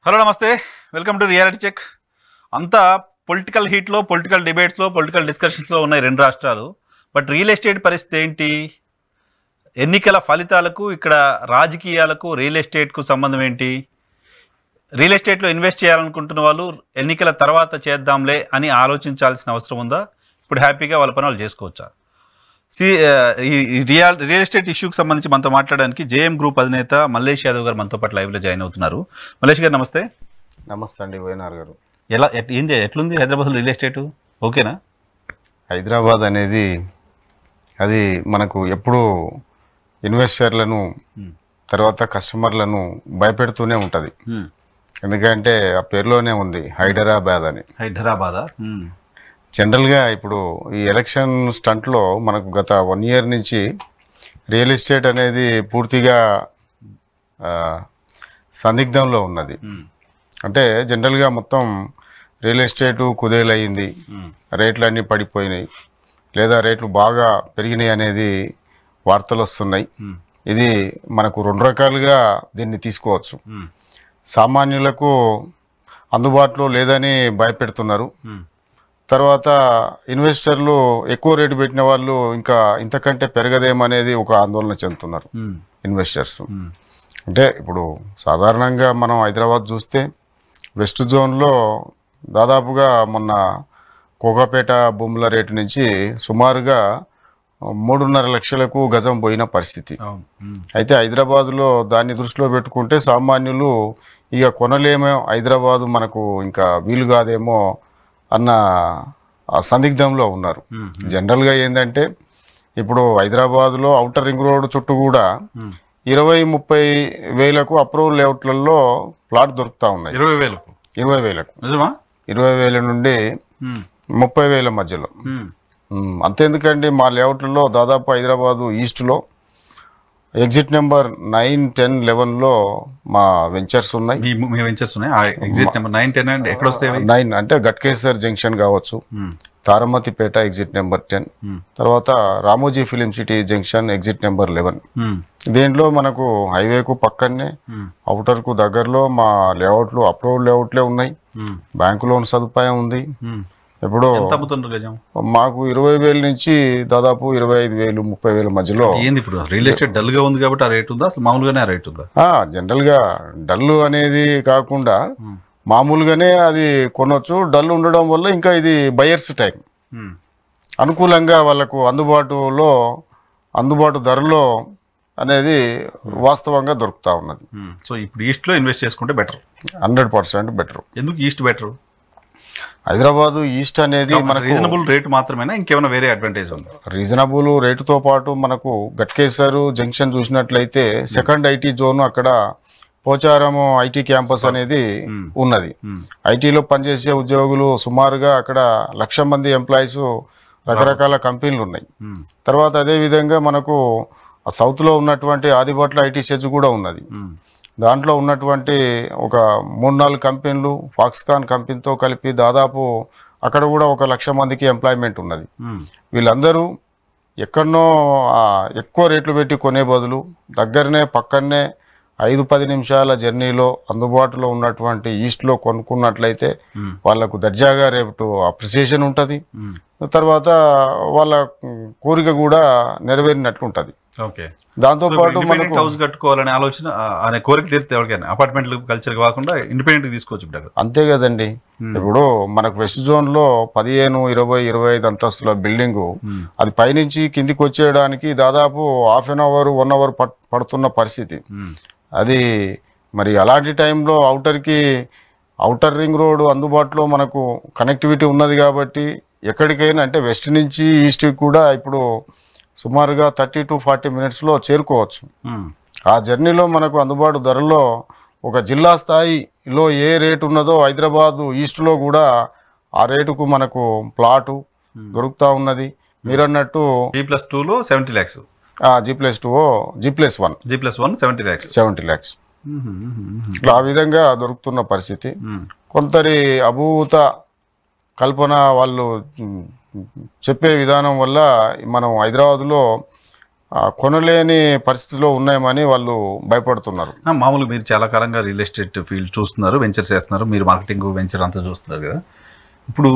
Hello నమస్తే, welcome to reality check. అంతా political హీట్లో, political డిబేట్స్లో, political డిస్కషన్స్లో ఉన్నాయి రెండు రాష్ట్రాలు. బట్ రియల్ ఎస్టేట్ పరిస్థితి ఏంటి? ఎన్నికల ఫలితాలకు ఇక్కడ రాజకీయాలకు రియల్ ఎస్టేట్కు సంబంధం ఏంటి? రియల్ ఎస్టేట్లో ఇన్వెస్ట్ చేయాలనుకుంటున్న వాళ్ళు ఎన్నికల తర్వాత చేద్దాంలే అని ఆలోచించాల్సిన అవసరం ఉందా? ఇప్పుడు హ్యాపీగా వాళ్ళ పని వాళ్ళు చేసుకోవచ్చా? రియల్ ఎస్టేట్ ఇష్యూకి సంబంధించి మనతో మాట్లాడడానికి జేఎం గ్రూప్ అధినేత మల్లేష్ యాదవ్ గారు మనతో పాటు లైవ్లో జాయిన్ అవుతున్నారు. మల్లేష్ గారు నమస్తే. నమస్తే అండి వైఎన్ఆర్ గారు. ఎట్లుంది హైదరాబాద్లో రియల్ ఎస్టేట్? ఓకేనా? హైదరాబాద్ అనేది అది మనకు ఎప్పుడు ఇన్వెస్టర్లను తర్వాత కస్టమర్లను భయపెడుతూనే ఉంటుంది. ఎందుకంటే ఆ పేరులోనే ఉంది హైదరాబాద్ అని. హైదరాబాదా? జనరల్గా ఇప్పుడు ఈ ఎలక్షన్ స్టంట్లో మనకు గత 1 ఇయర్ నుంచి రియల్ ఎస్టేట్ అనేది పూర్తిగా సందిగ్ధంలో ఉన్నది. అంటే జనరల్గా మొత్తం రియల్ ఎస్టేటు కుదేలయ్యింది, రేట్లన్నీ పడిపోయినాయి, లేదా రేట్లు బాగా పెరిగినాయి అనేది వార్తలు వస్తున్నాయి. ఇది మనకు 2 రకాలుగా దీన్ని తీసుకోవచ్చు. సామాన్యులకు అందుబాటులో లేదని భయపెడుతున్నారు. తర్వాత ఇన్వెస్టర్లు ఎక్కువ రేటు పెట్టిన వాళ్ళు ఇంకా ఇంతకంటే పెరగదేమనేది ఒక ఆందోళన చెందుతున్నారు ఇన్వెస్టర్స్. అంటే ఇప్పుడు సాధారణంగా మనం హైదరాబాద్ చూస్తే వెస్ట్ జోన్లో దాదాపుగా మొన్న కోకాపేట భూముల రేటు నుంచి సుమారుగా 3.5 లక్షలకు గజం పోయిన పరిస్థితి. అయితే హైదరాబాదులో దాన్ని దృష్టిలో పెట్టుకుంటే సామాన్యులు ఇక కొనలేమో, హైదరాబాదు మనకు ఇంకా వీలు కాదేమో అన్న సందిగ్ధంలో ఉన్నారు. జనరల్గా ఏంటంటే ఇప్పుడు హైదరాబాద్లో ఔటర్ రింగ్ రోడ్ చుట్టూ కూడా 20-30 వేలకు అప్రూవల్ లేఅవుట్లలో ప్లాట్ దొరుకుతూ ఉన్నాయి. 20 వేలకు 20 వేల నుండి 30 వేల మధ్యలో. అంతేందుకండి, మా లేఅవుట్లలో దాదాపు హైదరాబాదు ఈస్ట్లో ఎగ్జిట్ నెంబర్ 9, 10, 11లో మా వెంచర్స్ ఉన్నాయి. ఎగ్జిట్ నెంబర్ 9, 10 అంటే ఎక్కడ వస్తాయి? 9 అంటే గట్కేసర్ జంక్షన్ కావచ్చు, తారమతిపేట ఎగ్జిట్ నెంబర్ 10, తర్వాత Ramoji film city junction exit number 11. దీంట్లో మనకు హైవేకు పక్కనే అవుటర్కు దగ్గరలో మా లేఅవుట్లు అప్రూవల్ లేఅవుట్లే ఉన్నాయి. బ్యాంకు లోన్ సదుపాయం ఉంది. ఇప్పుడు మాకు 20 వేల నుంచి దాదాపు 25 వేలు 30 వేల మధ్యలో. ఇప్పుడు రియల్ ఎస్టేట్ డల్ గా ఉంది కాబట్టి ఆ రేట్ ఉందా? అసలు మామూలుగానే ఆ రేట్ ఉందా? జనరల్ గా డల్ అనేది కాకుండా మామూలుగానే అది కొనొచ్చు. డల్ ఉండడం వల్ల ఇంకా ఇది బయర్స్ టైం అనుకూలంగా వాళ్ళకు అందుబాటు ధరలో అనేది వాస్తవంగా దొరుకుతా ఉన్నది. సో ఇప్పుడు ఈస్ట్ లో ఇన్వెస్ట్ చేసుకుంటే బెటర్, 100% బెటర్. ఎందుకు ఈస్ట్ బెటర్? హైదరాబాదు ఈస్ట్ అనేది మనకు రీజనబుల్ రేట్ మాత్రమేనా, ఇంకేమైనా వేరే అడ్వాంటేజ్ ఉందా? రీజనబుల్ రేటుతో పాటు మనకు గట్కేసర్ జంక్షన్ చూసినట్లయితే సెకండ్ ఐటీ జోన్, అక్కడ పోచారం ఐటీ క్యాంపస్ అనేది ఉన్నది. ఐటీలో పనిచేసే ఉద్యోగులు సుమారుగా అక్కడ 1,00,000 మంది ఎంప్లాయీస్, రకరకాల కంపెనీలు ఉన్నాయి. తర్వాత అదేవిధంగా మనకు సౌత్లో ఉన్నటువంటి ఆదిబట్ల ఐటీ సెజ్ కూడా ఉన్నది. దాంట్లో ఉన్నటువంటి ఒక 3-4 కంపెనీలు ఫాక్స్కాన్ కంపెనీతో కలిపి దాదాపు అక్కడ కూడా ఒక 1,00,000 మందికి ఎంప్లాయ్మెంట్ ఉన్నది. వీళ్ళందరూ ఎక్కడనో ఎక్కువ రేట్లు పెట్టి కొనే బదులు దగ్గరనే పక్కనే 5-10 నిమిషాల జర్నీలో అందుబాటులో ఉన్నటువంటి ఈస్ట్లో కొనుక్కున్నట్లయితే వాళ్ళకు దర్జాగా రేపు అప్రిసియేషన్ ఉంటుంది. తర్వాత వాళ్ళ కోరిక కూడా నెరవేరినట్లు ఉంటుంది. దాంతోపాటు మనకు హౌస్ కట్టుకోవాలనే ఆలోచన అనే కోరిక తీరితే ఎవరికైనా అపార్ట్మెంట్లు కల్చర్ కాకుండా ఇండిపెండెంట్ తీసుకోవచ్చు. అంతే కదండి. ఇప్పుడు మనకు వెస్ట్ జోన్ లో 15, 20, 25 అంతస్తుల బిల్డింగు అది పైనుంచి కిందికి వచ్చేయడానికి దాదాపు ½ అన్ అవర్ 1 అవర్ పడుతున్న పరిస్థితి. అది మరి అలాంటి టైంలో ఔటర్ రింగ్ రోడ్ అందుబాటులో మనకు కనెక్టివిటీ ఉన్నది కాబట్టి ఎక్కడికైనా అంటే వెస్ట్ నుంచి ఈస్ట్కి కూడా ఇప్పుడు సుమారుగా 30 to 40 మినిట్స్లో చేరుకోవచ్చు. ఆ జర్నీలో మనకు అందుబాటు ధరలో ఒక జిల్లా స్థాయిలో ఏ రేటు ఉన్నదో హైదరాబాదు ఈస్ట్లో కూడా ఆ రేటుకు మనకు ప్లాటు దొరుకుతూ ఉన్నది. మీరన్నట్టు G+2లో 70 lakhs, G+2 G+1 70 lakhs ఇట్లా ఆ విధంగా దొరుకుతున్న పరిస్థితి. కొందరి అభూత కల్పన వాళ్ళు చెప్పే విధానం వల్ల మనం హైదరాబాద్లో కొనలేని పరిస్థితిలో ఉన్నాయని వాళ్ళు భయపడుతున్నారు. మామూలుగా మీరు చాలా కాలంగా రియల్ ఎస్టేట్ ఫీల్డ్ చూస్తున్నారు, వెంచర్స్ చేస్తున్నారు, మీరు మార్కెటింగ్ వెంచర్ అంతా చూస్తున్నారు కదా. ఇప్పుడు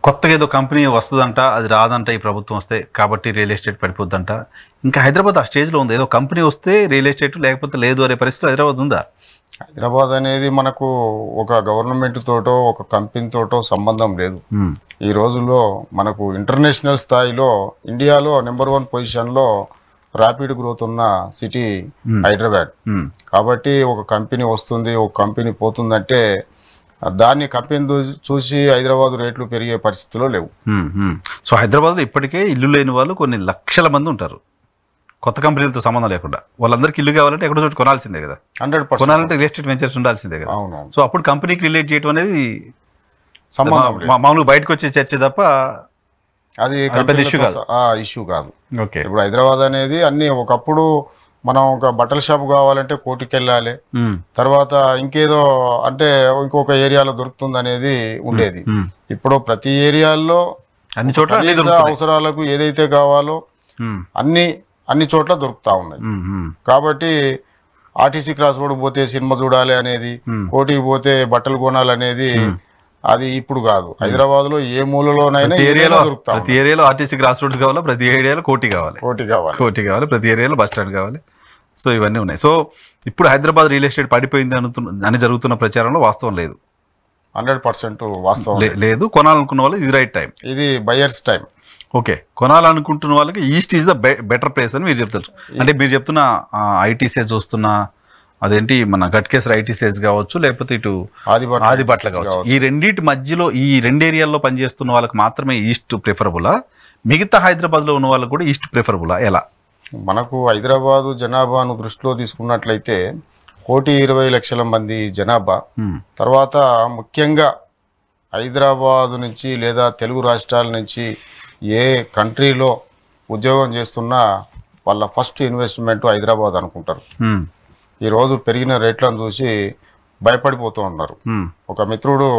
కొత్తగా ఏదో కంపెనీ వస్తుందంట, అది రాదంట ఈ ప్రభుత్వం వస్తే, కాబట్టి రియల్ ఎస్టేట్ పడిపోద్దంట. ఇంకా హైదరాబాద్ ఆ స్టేజ్లో ఉంది, ఏదో కంపెనీ వస్తే రియల్ ఎస్టేట్ లేకపోతే లేదు అనే పరిస్థితి హైదరాబాద్ ఉందా? హైదరాబాద్ అనేది మనకు ఒక గవర్నమెంట్ తోటో ఒక కంపెనీ తోటో సంబంధం లేదు. ఈ రోజుల్లో మనకు ఇంటర్నేషనల్ స్థాయిలో ఇండియాలో నెంబర్ 1 పొజిషన్లో ర్యాపిడ్ గ్రోత్ ఉన్న సిటీ హైదరాబాద్. కాబట్టి ఒక కంపెనీ వస్తుంది, ఒక కంపెనీ పోతుందంటే దాన్ని కంపెనీ చూసి హైదరాబాద్ రేట్లు పెరిగే పరిస్థితిలో లేవు. సో హైదరాబాద్లో ఇప్పటికే ఇల్లు లేని వాళ్ళు కొన్ని లక్షల మంది ఉంటారు, కొత్త కంపెనీలతో సంబంధం లేకుండా. వాళ్ళందరికీ ఇల్లు కావాలంటే ఎక్కడో చోటు కొనాల్సిందే కదా. 100% కొనాలంటే రియల్ ఎస్టేట్ వెంచర్స్ ఉండాల్సిందే కదా. అవునవును. సో అప్పుడు కంపెనీకి రిలేట్ చేయడం అనేది సంబంధం మామూలుగా బయటకు వచ్చే చర్చ తప్ప అది ఇష్యూ కాదు. ఓకే. ఇప్పుడు హైదరాబాద్ అనేది అన్ని ఒకప్పుడు మనం ఒక బట్టల షాప్ కావాలంటే కోటికి వెళ్ళాలి, తర్వాత ఇంకేదో అంటే ఇంకొక ఏరియాలో దొరుకుతుంది అనేది ఉండేది. ఇప్పుడు ప్రతి ఏరియాల్లో అన్ని చోట్ల అవసరాలకు ఏదైతే కావాలో అన్ని చోట్ల దొరుకుతా ఉన్నాయి. కాబట్టి ఆర్టీసీ క్రాస్ రోడ్ పోతే సినిమా చూడాలి అనేది, కోటికి పోతే బట్టలు కొనాలనేది అది ఇప్పుడు కాదు. హైదరాబాద్ లో ఏ మూలలోనైనా దొరుకుతాయి. ప్రతి ఏరియాలో ఆర్టీసీ క్రాస్ రోడ్స్ కావాలి, ప్రతి ఏరియాలో కోటి కావాలి, ప్రతి ఏరియాలో బస్ స్టాండ్ కావాలి. సో ఇవన్నీ ఉన్నాయి. సో ఇప్పుడు హైదరాబాద్ రియల్ ఎస్టేట్ పడిపోయింది అని జరుగుతున్న ప్రచారంలో వాస్తవం లేదు. 100% వాస్తవం లేదు. కొనాలనుకున్న వాళ్ళు ఇది రైట్ టైం, ఇది బయర్స్ టైం. ఓకే. కొనాలనుకుంటున్న వాళ్ళకి east is the better place అని మీరు చెప్తారు. అంటే మీరు చెప్తున్న ఐటీసీఎస్ చూస్తున్న అదేంటి మన గట్కేసర్ ఐటీసీఎస్ కావచ్చు, లేకపోతే ఇటు ఆదిబట్ల కావచ్చు, ఈ రెండింటి మధ్యలో ఈ 2 ఏరియాల్లో పనిచేస్తున్న వాళ్ళకి మాత్రమే ఈస్ట్ ప్రిఫరబులా, మిగతా హైదరాబాద్లో ఉన్న వాళ్ళకి కూడా ఈస్ట్ ప్రిఫరబులా? ఎలా? మనకు హైదరాబాదు జనాభాను దృష్టిలో తీసుకున్నట్లయితే 1,20,00,000 మంది జనాభా. తర్వాత ముఖ్యంగా హైదరాబాదు నుంచి లేదా తెలుగు రాష్ట్రాల నుంచి ఏ కంట్రీలో ఉద్యోగం చేస్తున్నా వాళ్ళ ఫస్ట్ ఇన్వెస్ట్మెంట్ హైదరాబాద్ అనుకుంటారు. ఈరోజు పెరిగిన రేట్లను చూసి భయపడిపోతూ ఉన్నారు. ఒక మిత్రుడు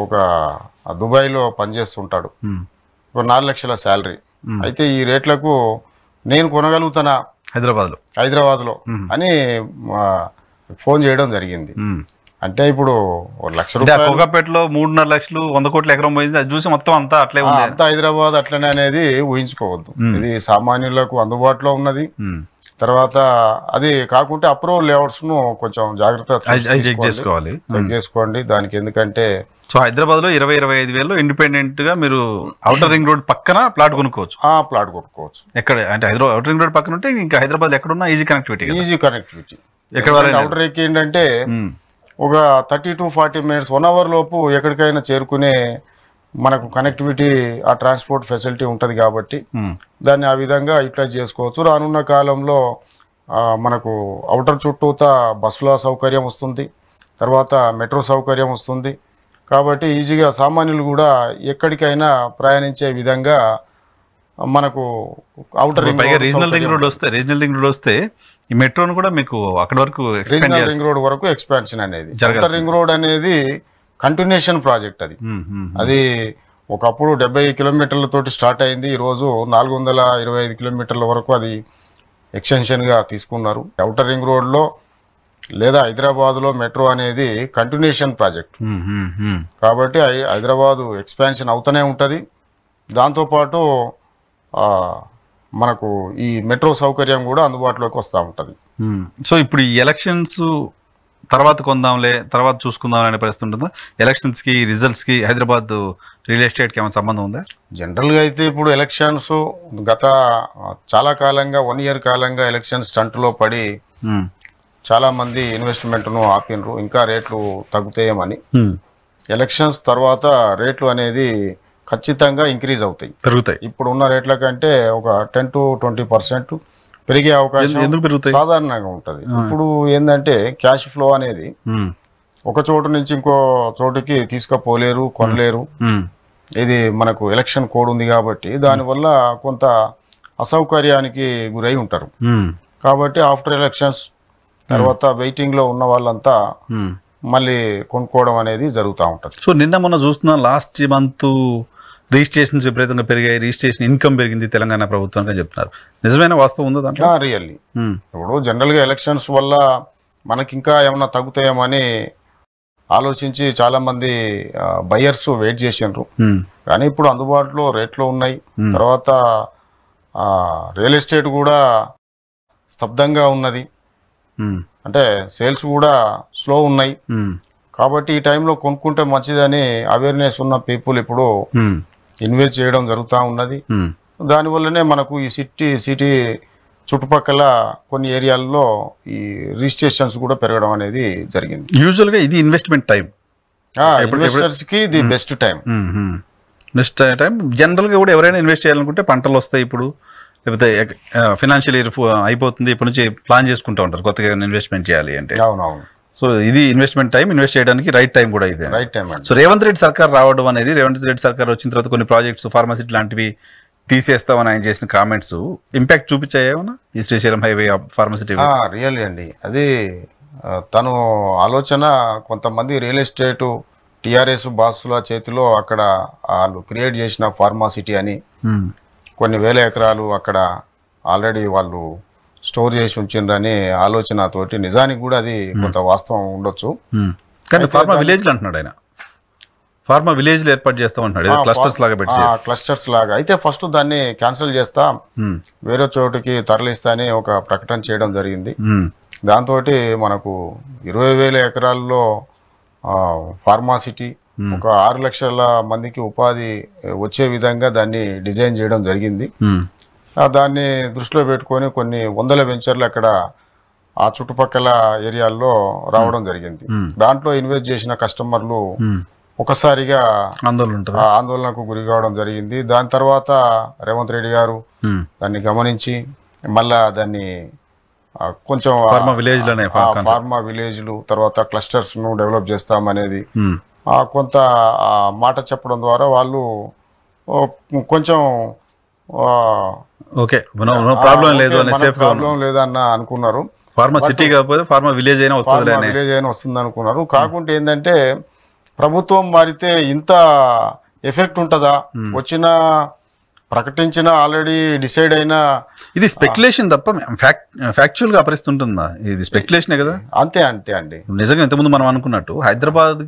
ఒక దుబాయ్లో పనిచేస్తుంటాడు, ఒక 4 లక్షల శాలరీ. అయితే ఈ రేట్లకు నేను కొనగలుగుతానా హైదరాబాద్లో అని ఫోన్ చేయడం జరిగింది. అంటే ఇప్పుడు 1 లక్ష రూపాయలు కోకాపేటలో 3.5 లక్షలు 100 కోట్ల ఎకరం పోయింది, అది చూసి మొత్తం అంతా అట్లే ఉంది. అంతా హైదరాబాద్ అట్లనే అనేది ఊహించుకోవద్దు. ఇది సామాన్యులకు అందుబాటులో ఉన్నది. తర్వాత అది కాకుంటే అప్రూవల్ లేఅవుట్స్ ను కొంచెం జాగ్రత్తగా చెక్ చేసుకోండి దానికి. ఎందుకంటే సో హైదరాబాద్ లో 20-25 వేలు ఇండిపెండెంట్ గా మీరు ఔటర్ రింగ్ రోడ్ పక్కన ప్లాట్ కొనుక్కోవచ్చు. ఎక్కడ అంటే హైదరాబాద్ ఔటర్ రింగ్ రోడ్ పక్కన ఉంటే ఇంకా హైదరాబాద్ ఎక్కడున్నా ఈజీ కనెక్టివిటీ. ఎక్కడ ఔటర్ రింగ్ ఏంటంటే ఒక 30 to 40 minutes 1 hour లోపు ఎక్కడికైనా చేరుకునే మనకు కనెక్టివిటీ, ఆ ట్రాన్స్పోర్ట్ ఫెసిలిటీ ఉంటుంది. కాబట్టి దాన్ని ఆ విధంగా యూటిలైజ్ చేసుకోవచ్చు. రానున్న కాలంలో మనకు ఔటర్ చుట్టూతా బస్సుల సౌకర్యం వస్తుంది, తర్వాత మెట్రో సౌకర్యం వస్తుంది. కాబట్టి ఈజీగా సామాన్యులు కూడా ఎక్కడికైనా ప్రయాణించే విధంగా మనకు ఔటర్ రీజనల్ రింగ్ రోడ్ వస్తే ఈ మెట్రోను కూడా మీకు అక్కడ వరకు రింగ్ రోడ్ వరకు ఎక్స్పాన్షన్ అనేది. ఔటర్ రింగ్ రోడ్ అనేది కంటిన్యూషన్ ప్రాజెక్ట్. అది ఒకప్పుడు 70 కిలోమీటర్లతోటి స్టార్ట్ అయింది. ఈరోజు 425 కిలోమీటర్ల వరకు అది ఎక్స్టెన్షన్గా తీసుకున్నారు. ఔటర్ రింగ్ రోడ్లో లేదా హైదరాబాద్లో మెట్రో అనేది కంటిన్యూషన్ ప్రాజెక్ట్. కాబట్టి హైదరాబాదు ఎక్స్పాన్షన్ అవుతూనే ఉంటుంది. దాంతోపాటు మనకు ఈ మెట్రో సౌకర్యం కూడా అందుబాటులోకి వస్తూ ఉంటుంది. సో ఇప్పుడు ఈ ఎలక్షన్స్ తర్వాత కొందాంలే, తర్వాత చూసుకుందాం అనే పరిస్థితి ఉంటుందా? ఎలక్షన్స్కి, రిజల్ట్స్కి హైదరాబాద్ రియల్ ఎస్టేట్కి ఏమైనా సంబంధం ఉందా? జనరల్గా అయితే ఇప్పుడు ఎలక్షన్స్ గత చాలా కాలంగా 1 year కాలంగా ఎలక్షన్ స్టంట్లో పడి చాలామంది ఇన్వెస్ట్మెంట్ను ఆపినరు, ఇంకా రేట్లు తగ్గుతాయేమని. ఎలక్షన్స్ తర్వాత రేట్లు అనేది ఖచ్చితంగా ఇంక్రీజ్ అవుతాయి, పెరుగుతాయి. ఇప్పుడు ఉన్న రేట్ల కంటే ఒక 10 to 20% పెరిగే అవకాశం సాధారణంగా ఉంటుంది. ఇప్పుడు ఏంటంటే క్యాష్ ఫ్లో అనేది ఒక చోటు నుంచి ఇంకో చోటుకి తీసుకుపోలేరు, కొనలేరు. ఇది మనకు ఎలక్షన్ కోడ్ ఉంది కాబట్టి దానివల్ల కొంత అసౌకర్యానికి గురై ఉంటారు. కాబట్టి ఆఫ్టర్ ఎలక్షన్స్ తర్వాత వెయిటింగ్లో ఉన్న వాళ్ళంతా మళ్ళీ కొనుక్కోవడం అనేది జరుగుతూ ఉంటుంది. సో నిన్న మొన్న చూస్తున్నా లాస్ట్ మంత్ రిజిస్ట్రేషన్స్ విపరీతంగా పెరిగాయి, రిజిస్ట్రేషన్ ఇన్కమ్ పెరిగింది తెలంగాణ ప్రభుత్వంగా చెప్తున్నారు. నిజమైన వాస్తవం ఉందా దాంట్లో? రియల్లీ ఇప్పుడు జనరల్గా ఎలక్షన్స్ వల్ల మనకి ఇంకా ఏమన్నా తగ్గుతాయేమని ఆలోచించి చాలామంది బయర్స్ వెయిట్ చేసిండ్రు. కానీ ఇప్పుడు అందుబాటులో రేట్లు ఉన్నాయి. తర్వాత రియల్ ఎస్టేట్ కూడా స్తబ్దంగా ఉన్నది, అంటే సేల్స్ కూడా స్లో ఉన్నాయి. కాబట్టి ఈ టైంలో కొనుక్కుంటే మంచిదని అవేర్నెస్ ఉన్న పీపుల్ ఇప్పుడు ఇన్వెస్ట్ చేయడం జరుగుతూ ఉన్నది. దానివల్లనే మనకు ఈ సిటీ చుట్టుపక్కల కొన్ని ఏరియాల్లో ఈ రిజిస్ట్రేషన్స్ కూడా పెరగడం అనేది జరిగింది. యూజువల్గా ఇది ఇన్వెస్ట్మెంట్ టైం, ఇన్వెస్టర్స్కి the best time. Next time జనరల్గా కూడా ఎవరైనా ఇన్వెస్ట్ చేయాలనుకుంటే పంటలు వస్తాయి ఇప్పుడు, లేకపోతే ఫైనాన్షియల్ ఇయర్ అయిపోతుంది, ఇప్పటి నుంచి ప్లాన్ చేసుకుంటూ ఉంటారు కొత్తగా ఇన్వెస్ట్మెంట్ చేయాలి అంటే. అవునవును. సో ఇది ఇన్వెస్ట్మెంట్ టైం, ఇన్వెస్ట్ చేయడానికి రైట్ టైం కూడా ఇది. Right time. So Revanth Reddy సర్కార్ రావడం అనేది, రేవంత్ రెడ్డి సర్కార్ వచ్చిన తర్వాత కొన్ని ప్రాజెక్ట్స్ ఫార్మసిటీ లాంటివి తీసేస్తామని ఆయన చేసిన కామెంట్స్ ఇంపాక్ట్ చూపించాయేమన్నా ఈ శ్రీశైలం హైవే ఫార్మసిటీ? రియల్లీ అండి, అది తను ఆలోచన. కొంతమంది రియల్ ఎస్టేట్ టీఆర్ఎస్ బాసుల చేతిలో అక్కడ వాళ్ళు క్రియేట్ చేసిన ఫార్మాసిటీ అని కొన్ని వేల ఎకరాలు అక్కడ ఆల్రెడీ వాళ్ళు స్టోర్ చేసి ఉంచిండ్రని ఆలోచనతోటి, నిజానికి కూడా అది కొంత వాస్తవం ఉండొచ్చు. కానీ ఫార్మా విలేజ్లు అంటున్నాడు ఆయన, ఫార్మా విలేజ్లు ఏర్పాటు చేస్తామంటున్నాడు, క్లస్టర్స్ లాగా పెట్టి. క్లస్టర్స్ లాగా అయితే ఫస్ట్ దాన్ని క్యాన్సిల్ చేస్తా, వేరే చోటుకి తరలిస్తా అని ఒక ప్రకటన చేయడం జరిగింది. దాంతో మనకు 20,000 ఎకరాల్లో ఫార్మాసిటీ, ఒక 6 లక్షల మందికి ఉపాధి వచ్చే విధంగా దాన్ని డిజైన్ చేయడం జరిగింది. దాన్ని దృష్టిలో పెట్టుకొని కొన్ని వందల వెంచర్లు అక్కడ ఆ చుట్టుపక్కల ఏరియాల్లో రావడం జరిగింది. దాంట్లో ఇన్వెస్ట్ చేసిన కస్టమర్లు ఒకసారిగా ఆందోళనకు గురి కావడం జరిగింది. దాని తర్వాత రేవంత్ రెడ్డి గారు దాన్ని గమనించి మళ్ళా దాన్ని కొంచెం ఫార్మా విలేజ్లు తర్వాత క్లస్టర్స్ ను డెవలప్ చేస్తామనేది కొంత మాట చెప్పడం ద్వారా వాళ్ళు కొంచెం ప్రాబ్లం లేదన్న అనుకున్నారు. ఫార్మా సిటీ కాకపోతే ఫార్మా విలేజ్ అయినా వస్తుంది అనుకున్నారు. కాకుంటే ఏంటంటే ప్రభుత్వం మారితే ఇంత ఎఫెక్ట్ ఉంటుందా, వచ్చిన ప్రకటించిన ఆల్రెడీ డిసైడ్ అయినా ఇది స్పెక్యులేషన్ తప్ప ఫ్యాక్చువల్ గా అపరిస్తుంటుందా? ఇది స్పెక్యులేషనే కదా. అంతే అంతే అండి. నిజంగా ఇంతకుముందు మనం అనుకున్నట్టు హైదరాబాద్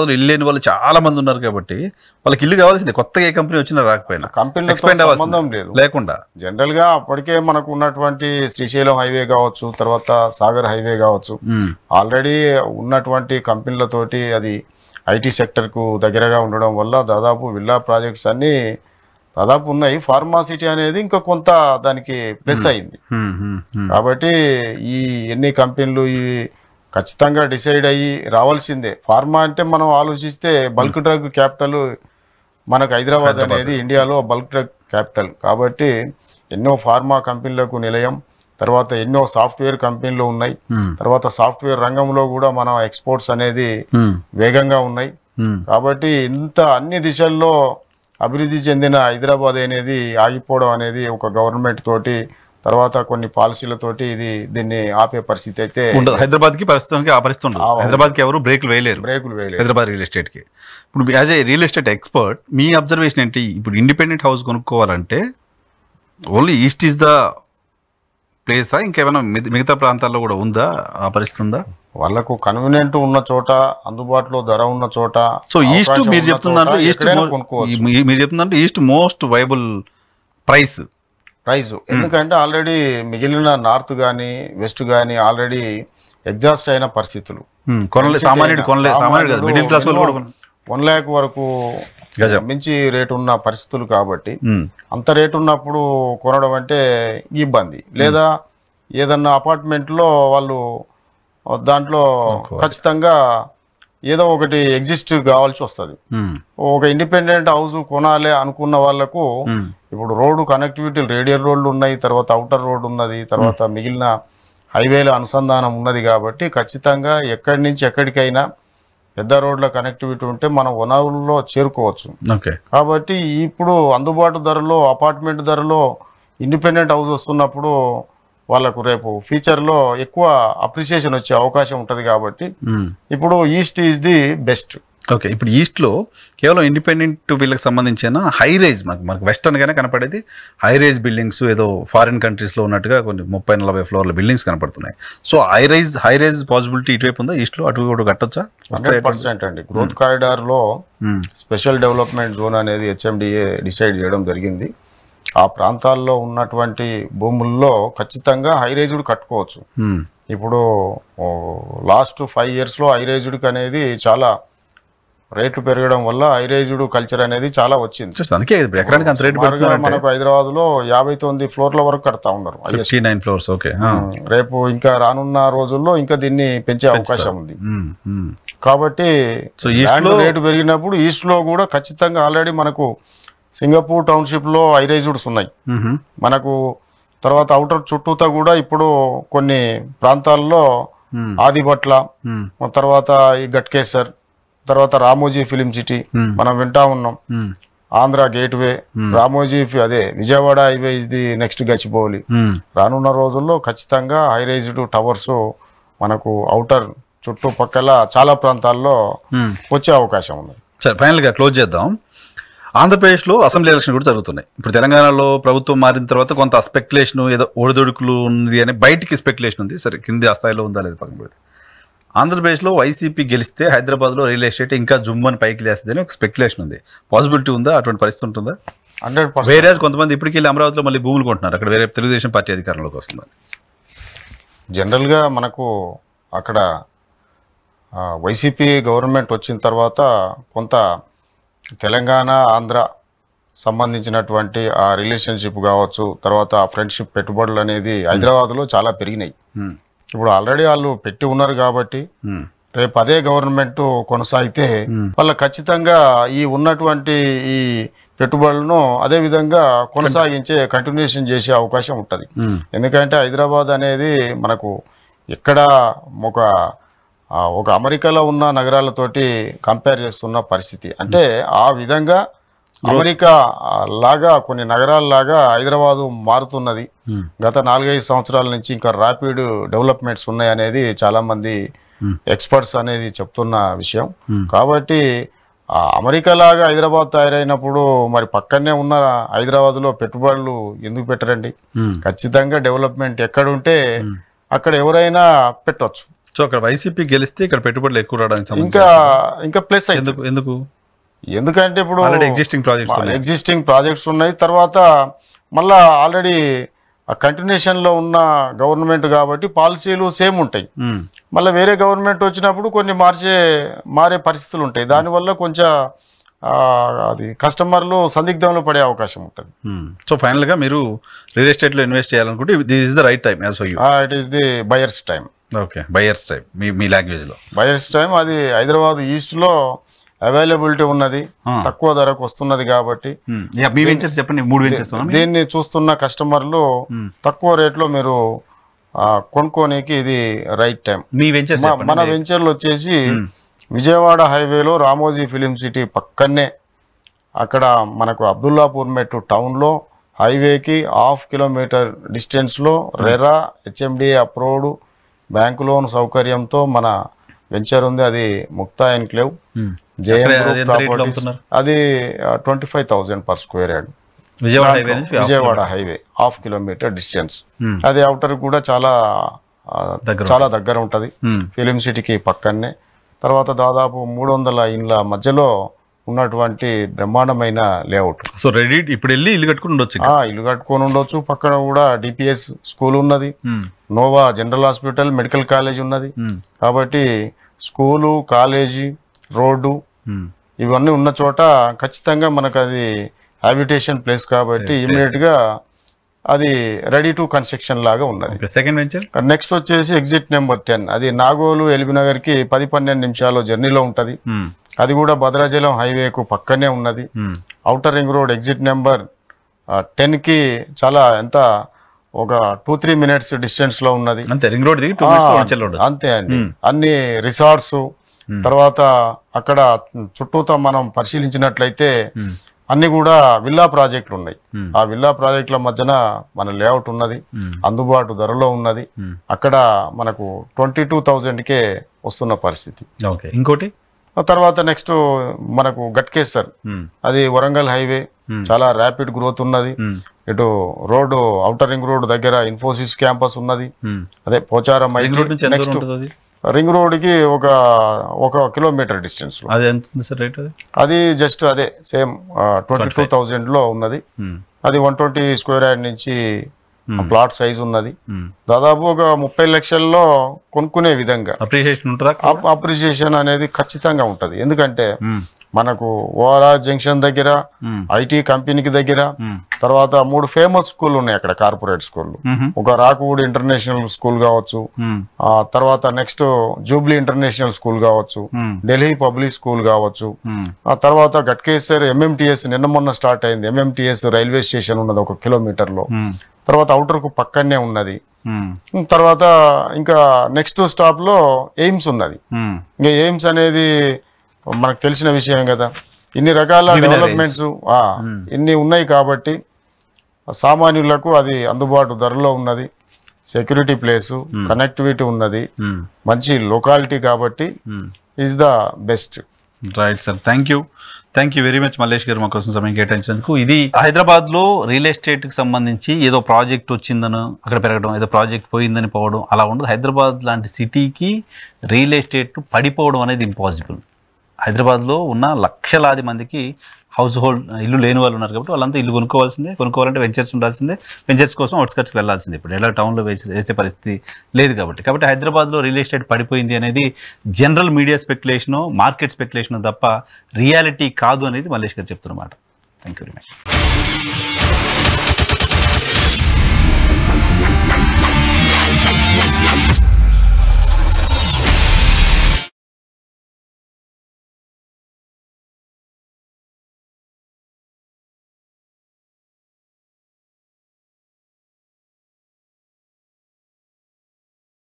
లో ఇల్లు లేని వాళ్ళు చాలా మంది ఉన్నారు కాబట్టి వాళ్ళకి ఇల్లు కావాల్సిందే, కొత్తగా ఏ కంపెనీ వచ్చినా రాకపోయినా కంపెనీలతో సంబంధం లేదు లేకుండా. జనరల్ గా అప్పటికే మనకు ఉన్నటువంటి శ్రీశైలం హైవే కావచ్చు, తర్వాత సాగర్ హైవే కావచ్చు, ఆల్రెడీ ఉన్నటువంటి కంపెనీలతోటి అది ఐటీ సెక్టర్ కు దగ్గరగా ఉండడం వల్ల దాదాపు విల్లా ప్రాజెక్ట్స్ అన్ని దాదాపు ఉన్నాయి. ఫార్మాసిటీ అనేది ఇంకా కొంత దానికి ప్లస్ అయింది. కాబట్టి ఈ ఎన్ని కంపెనీలు ఇవి ఖచ్చితంగా డిసైడ్ అయ్యి రావాల్సిందే. ఫార్మా అంటే మనం ఆలోచిస్తే బల్క్ డ్రగ్ క్యాపిటల్ మనకు హైదరాబాద్ అనేది ఇండియాలో బల్క్ డ్రగ్ క్యాపిటల్. కాబట్టి ఎన్నో ఫార్మా కంపెనీలకు నిలయం, తర్వాత ఎన్నో సాఫ్ట్వేర్ కంపెనీలు ఉన్నాయి, తర్వాత సాఫ్ట్వేర్ రంగంలో కూడా మన ఎక్స్పోర్ట్స్ అనేది వేగంగా ఉన్నాయి. కాబట్టి ఇంత అన్ని దిశల్లో అభివృద్ధి చెందిన హైదరాబాద్ అనేది ఆగిపోవడం అనేది ఒక గవర్నమెంట్ తోటి తర్వాత కొన్ని పాలసీలతోటి దీన్ని ఆపే పరిస్థితి అయితే హైదరాబాద్ కి ప్రస్తుతానికి ఆపరిస్తుంది. హైదరాబాద్ కి ఎవరు బ్రేకులు వేయలేరు హైదరాబాద్ రియల్ ఎస్టేట్ కి. ఇప్పుడు as a real estate expert me observation ఏంటి? ఇప్పుడు ఇండిపెండెంట్ హౌస్ కొనుక్కోవాలంటే ఓన్లీ ఈస్ట్ ఈస్ ద ప్లేసా, ఇంకేమైనా మిగతా ప్రాంతాల్లో కూడా ఉందా ఆ పరిస్థితి ఉందా? వాళ్ళకు కన్వీనియంట్ ఉన్న చోట, అందుబాటులో ధర ఉన్న చోట. సో ఈస్ట్ మీరు చెప్తుందంటే ఈస్ట్ మోస్ట్ వైబుల్ ప్రైస్. ఎందుకంటే ఆల్రెడీ మిగిలిన నార్త్ కానీ వెస్ట్ కానీ ఆల్రెడీ ఎగ్జాస్ట్ అయిన పరిస్థితులు. 1 lakh వరకు మించి రేటు ఉన్న పరిస్థితులు. కాబట్టి అంత రేటు ఉన్నప్పుడు కొనడం అంటే ఇబ్బంది. లేదా ఏదన్నా అపార్ట్మెంట్లో వాళ్ళు దాంట్లో ఖచ్చితంగా ఏదో ఒకటి ఎగ్జిస్ట్ కావాల్సి వస్తుంది. ఒక ఇండిపెండెంట్ హౌస్ కొనాలి అనుకున్న వాళ్ళకు ఇప్పుడు రోడ్డు కనెక్టివిటీ రేడియల్ రోడ్లు ఉన్నాయి, తర్వాత అవుటర్ రోడ్ ఉన్నది, తర్వాత మిగిలిన హైవేల అనుసంధానం ఉన్నది. కాబట్టి ఖచ్చితంగా ఎక్కడి నుంచి ఎక్కడికైనా పెద్ద రోడ్ల కనెక్టివిటీ ఉంటే మనం వనరుల్లో చేరుకోవచ్చు. కాబట్టి ఇప్పుడు అందుబాటు ధరలో అపార్ట్మెంట్ ధరలో ఇండిపెండెంట్ హౌస్ వస్తున్నప్పుడు వాళ్ళకు రేపు ఫ్యూచర్లో ఎక్కువ అప్రిసియేషన్ వచ్చే అవకాశం ఉంటుంది. కాబట్టి ఇప్పుడు east is the best. Okay, ఇప్పుడు ఈస్ట్లో కేవలం ఇండిపెండెంట్ వీళ్ళకి సంబంధించిన హై రైజ్ మనకు వెస్టర్న్గానే కనపడేది హై రైజ్ బిల్డింగ్స్, ఏదో ఫారిన్ కంట్రీస్లో ఉన్నట్టుగా కొన్ని 30-40 ఫ్లోర్ల బిల్డింగ్స్ కనపడుతున్నాయి. సో హై రైజ్ పాసిబిలిటీ ఇటువైపు ఉందా ఈస్ట్లో? అటు కూడా కట్టొచ్చా? 100% అండి. గ్రోత్ కారిడార్లో స్పెషల్ డెవలప్మెంట్ జోన్ అనేది హెచ్ఎండిఏ డిసైడ్ చేయడం జరిగింది. ఆ ప్రాంతాల్లో ఉన్నటువంటి భూముల్లో ఖచ్చితంగా హై రైజ్డ్ కట్టుకోవచ్చు. ఇప్పుడు లాస్ట్ 5 yearsలో హై రైజ్డ్కి అనేది చాలా రేట్లు పెరగడం వల్ల హై రైజ్డ్ కల్చర్ అనేది చాలా వచ్చింది. మనకు హైదరాబాద్లో 59 ఫ్లోర్ల వరకు కడతా ఉన్నారు. 59 floors. ఓకే, రేపు ఇంకా రానున్న రోజుల్లో ఇంకా దీన్ని పెంచే అవకాశం ఉంది. కాబట్టి రేటు పెరిగినప్పుడు ఈస్ట్లో కూడా ఖచ్చితంగా ఆల్రెడీ మనకు సింగపూర్ టౌన్షిప్లో హై రైజ్డ్స్ ఉన్నాయి. మనకు తర్వాత అవుటర్ చుట్టూతా కూడా ఇప్పుడు కొన్ని ప్రాంతాల్లో ఆదిబట్ల, తర్వాత ఈ గట్కేసర్, తర్వాత రామోజీ ఫిలిం సిటీ మనం వింటా ఉన్నాం, ఆంధ్ర గేట్వే, రామోజీ అదే Vijayawada highway is the next Gachibowli. రానున్న రోజుల్లో ఖచ్చితంగా హై రైజ్డ్ టవర్స్ మనకు అవుటర్ చుట్టుపక్కల చాలా ప్రాంతాల్లో వచ్చే అవకాశం ఉంది. సరే, ఫైనల్గా క్లోజ్ చేద్దాం. ఆంధ్రప్రదేశ్లో అసెంబ్లీ ఎలక్షన్ కూడా జరుగుతున్నాయి. ఇప్పుడు తెలంగాణలో ప్రభుత్వం మారిన తర్వాత కొంత స్పెక్యులేషన్, ఏదో ఒడిదొడుకులు ఉంది అని బయటికి స్పెక్యులేషన్ ఉంది. సరే, కింది ఆ స్థాయిలో ఉందా లేదు పక్కన పెడితే, ఆంధ్రప్రదేశ్లో వైసీపీ గెలిస్తే హైదరాబాద్లో రియల్ ఎస్టేట్ ఇంకా జుమ్మని పైకి లేస్తుంది అని ఒక స్పెక్యులేషన్ ఉంది. పాసిబిలిటీ ఉందా? అటువంటి పరిస్థితి ఉంటుందా? 100%. వేరే కొంతమంది ఇప్పటికి వెళ్ళి అమరావతిలో మళ్ళీ భూములు కొంటున్నారు, అక్కడ వేరే తెలుగుదేశం పార్టీ అధికారంలోకి వస్తుంది. జనరల్గా మనకు అక్కడ వైసీపీ గవర్నమెంట్ వచ్చిన తర్వాత కొంత తెలంగాణ ఆంధ్ర సంబంధించినటువంటి ఆ రిలేషన్షిప్ కావచ్చు, తర్వాత ఫ్రెండ్షిప్ పెట్టుబడులు అనేది హైదరాబాద్లో చాలా పెరిగినాయి. ఇప్పుడు ఆల్రెడీ వాళ్ళు పెట్టి ఉన్నారు కాబట్టి రేపు అదే గవర్నమెంట్ కొనసాగితే వాళ్ళ ఖచ్చితంగా ఈ ఉన్నటువంటి ఈ పెట్టుబడులను అదే విధంగా కొనసాగించే కంటిన్యూషన్ చేసే అవకాశం ఉంటుంది. ఎందుకంటే హైదరాబాద్ అనేది మనకు ఎక్కడ ఒక అమెరికాలో ఉన్న నగరాలతోటి కంపేర్ చేస్తున్న పరిస్థితి. అంటే ఆ విధంగా అమెరికా లాగా కొన్ని నగరాల్లాగా హైదరాబాదు మారుతున్నది. గత 4-5 సంవత్సరాల నుంచి ఇంకా ర్యాపిడ్ డెవలప్మెంట్స్ ఉన్నాయి అనేది చాలా మంది ఎక్స్పర్ట్స్ అనేది చెప్తున్న విషయం. కాబట్టి అమెరికా లాగా హైదరాబాద్ తయారైనప్పుడు మరి పక్కనే ఉన్న హైదరాబాద్లో పెట్టుబడులు ఎందుకు పెట్టరండి? ఖచ్చితంగా డెవలప్మెంట్ ఎక్కడుంటే అక్కడ ఎవరైనా పెట్టవచ్చు. సో అక్కడ వైసీపీ గెలిస్తే ఇక్కడ పెట్టుబడులు ఎక్కువ రావడానికి ఇంకా ప్లస్ ఎందుకంటే ఇప్పుడు ఎగ్జిస్టింగ్ ప్రాజెక్ట్స్ ఉన్నాయి. తర్వాత మళ్ళా ఆల్రెడీ కంటిన్యూషన్లో ఉన్న గవర్నమెంట్ కాబట్టి పాలసీలు సేమ్ ఉంటాయి. మళ్ళీ వేరే గవర్నమెంట్ వచ్చినప్పుడు కొన్ని మారే పరిస్థితులు ఉంటాయి. దానివల్ల కొంచెం అది కస్టమర్లు సందిగ్ధంలో పడే అవకాశం ఉంటుంది. సో ఫైనల్గా మీరు రియల్ ఎస్టేట్లో ఇన్వెస్ట్ చేయాలనుకుంటే this is the right time as for you. It is the buyers time. Okay, buyers time మీ లాంగ్వేజ్లో బయర్స్ టైం. అది హైదరాబాద్ ఈస్ట్లో అవైలబిలిటీ ఉన్నది, తక్కువ ధరకు వస్తున్నది కాబట్టి చెప్పండి. 3 వెంచర్స్ దీన్ని చూస్తున్న కస్టమర్లు తక్కువ రేట్లో మీరు కొనుక్కోనికి ఇది రైట్ టైం. మన వెంచర్లు వచ్చేసి విజయవాడ హైవేలో రామోజీ ఫిలిం సిటీ పక్కనే, అక్కడ మనకు అబ్దుల్లాపూర్ మెట్టు టౌన్లో హైవేకి 1/2 kilometer డిస్టెన్స్లో RERA HMDA approved bank loan సౌకర్యంతో మన వెంచర్ ఉంది. అది ముక్తా ఎన్క్లేవ్ అది 25,000 per square yard. Vijayawada highway 1/2 kilometer distance. అది అవుటర్ కూడా చాలా దగ్గర ఉంటది ఫిలిం సిటీకి పక్కనే. తర్వాత దాదాపు 300 ఇండ్ల మధ్యలో ఉన్నటువంటి బ్రహ్మాండమైన లేఅవుట్. సో రెడీ ఇప్పుడు వెళ్ళి ఇల్లు కట్టుకుని ఉండొచ్చు. ఇల్లు కట్టుకొని ఉండొచ్చు. పక్కన కూడా డిపిఎస్ స్కూల్ ఉన్నది, Nova general hospital, medical college ఉన్నది. కాబట్టి స్కూలు, కాలేజీ, రోడ్డు ఇవన్నీ ఉన్న చోట ఖచ్చితంగా మనకు అది హ్యాబిటేషన్ ప్లేస్ కాబట్టి ఇమీడియట్ గా అది రెడీ టు కన్స్ట్రక్షన్ లాగా ఉన్నది. సెకండ్ వెంచర్ నెక్స్ట్ వచ్చేసి ఎగ్జిట్ నెంబర్ 10. అది నాగోలు ఎల్బీనగర్ కి 10-12 నిమిషాలు జర్నీలో ఉంటది. అది కూడా భద్రాచలం హైవేకు పక్కనే ఉన్నది. Outer ring road exit number 10 కి చాలా ఎంత ఒక 2-3 minutes డిస్టెన్స్ లో ఉన్నది. అంతే అండి. అన్ని రిసార్ట్స్, తర్వాత అక్కడ చుట్టూతో మనం పరిశీలించినట్లయితే అన్ని కూడా విల్లా ప్రాజెక్టులు ఉన్నాయి. ఆ విల్లా ప్రాజెక్టుల మధ్యన మన లేఅవుట్ ఉన్నది, అందుబాటు ధరలో ఉన్నది. అక్కడ మనకు 22,000కే వస్తున్న పరిస్థితి. ఇంకోటి ఆ తర్వాత నెక్స్ట్ మనకు గట్కేసర్, అది వరంగల్ హైవే, చాలా ర్యాపిడ్ గ్రోత్ ఉన్నది. ఇటు రోడ్డు ఔటర్ రింగ్ రోడ్ దగ్గర ఇన్ఫోసిస్ క్యాంపస్ ఉన్నది. అదే పోచారం నెక్స్ట్ రింగ్ రోడ్ కి ఒక కిలోమీటర్ డిస్టెన్స్ లో. అది జస్ట్ అదే సేమ్ 22,000 లో ఉన్నది. అది 120 స్క్వేర్ యార్డ్ నుంచి ప్లాట్ సైజ్ ఉన్నది. దాదాపు ఒక 30 లక్షల్లో కొనుక్కునే విధంగా అప్రిషియేషన్ అనేది ఖచ్చితంగా ఉంటది. ఎందుకంటే మనకు ఓఆర్ఆర్ జంక్షన్ దగ్గర, ఐటీ కంపెనీకి దగ్గర, తర్వాత 3 ఫేమస్ స్కూల్ ఉన్నాయి అక్కడ, కార్పొరేట్ స్కూల్. ఒక రాక్వుడ్ ఇంటర్నేషనల్ స్కూల్ కావచ్చు, తర్వాత నెక్స్ట్ జూబ్లీ ఇంటర్నేషనల్ స్కూల్ కావచ్చు, ఢిల్లీ పబ్లిక్ స్కూల్ కావచ్చు, ఆ తర్వాత గట్కేసర్ ఎంఎంటిఎస్ నిన్న మొన్న స్టార్ట్ అయింది. ఎంఎంటిఎస్ రైల్వే స్టేషన్ ఉన్నది 1 కిలోమీటర్ లో. తర్వాత అవుటర్ కు పక్కనే ఉన్నది. తర్వాత ఇంకా నెక్స్ట్ స్టాప్ లో ఎయిమ్స్ ఉన్నది. ఇంకా ఎయిమ్స్ అనేది మనకు తెలిసిన విషయం కదా. ఇన్ని రకాల డెవలప్మెంట్స్ ఇన్ని ఉన్నాయి కాబట్టి సామాన్యులకు అది అందుబాటు ధరలో ఉన్నది. సెక్యూరిటీ ప్లేసు, కనెక్టివిటీ ఉన్నది, మంచి లొకాలిటీ కాబట్టి is the best. Right sir, thank you very much Mallesh గారు మా కోసం సమయం కేటాయించినందుకు. ఇది హైదరాబాద్లో రియల్ ఎస్టేట్కి సంబంధించి ఏదో ప్రాజెక్ట్ వచ్చిందనో అక్కడ పెరగడం, ఏదో ప్రాజెక్ట్ పోయిందని పోవడం అలా ఉండదు. హైదరాబాద్ లాంటి సిటీకి రియల్ ఎస్టేట్ పడిపోవడం అనేది ఇంపాసిబుల్. హైదరాబాద్లో ఉన్న లక్షలాది మందికి హౌస్ హోల్డ్ ఇల్లు లేని వాళ్ళు ఉన్నారు కాబట్టి వాళ్ళంతా ఇల్లు కొనుక్కోవాలంటే వెంచర్స్ ఉండాల్సిందే. వెంచర్స్ కోసం అవుట్స్కట్స్కి వెళ్ళాల్సిందే. ఇప్పుడు ఎలా టౌన్లో వేసే పరిస్థితి లేదు కాబట్టి హైదరాబాద్లో రియల్ ఎస్టేట్ పడిపోయింది అనేది general media speculation, market speculation తప్ప రియాలిటీ కాదు అనేది మల్లేష్ గారు చెప్తున్నమాట. Thank you very much.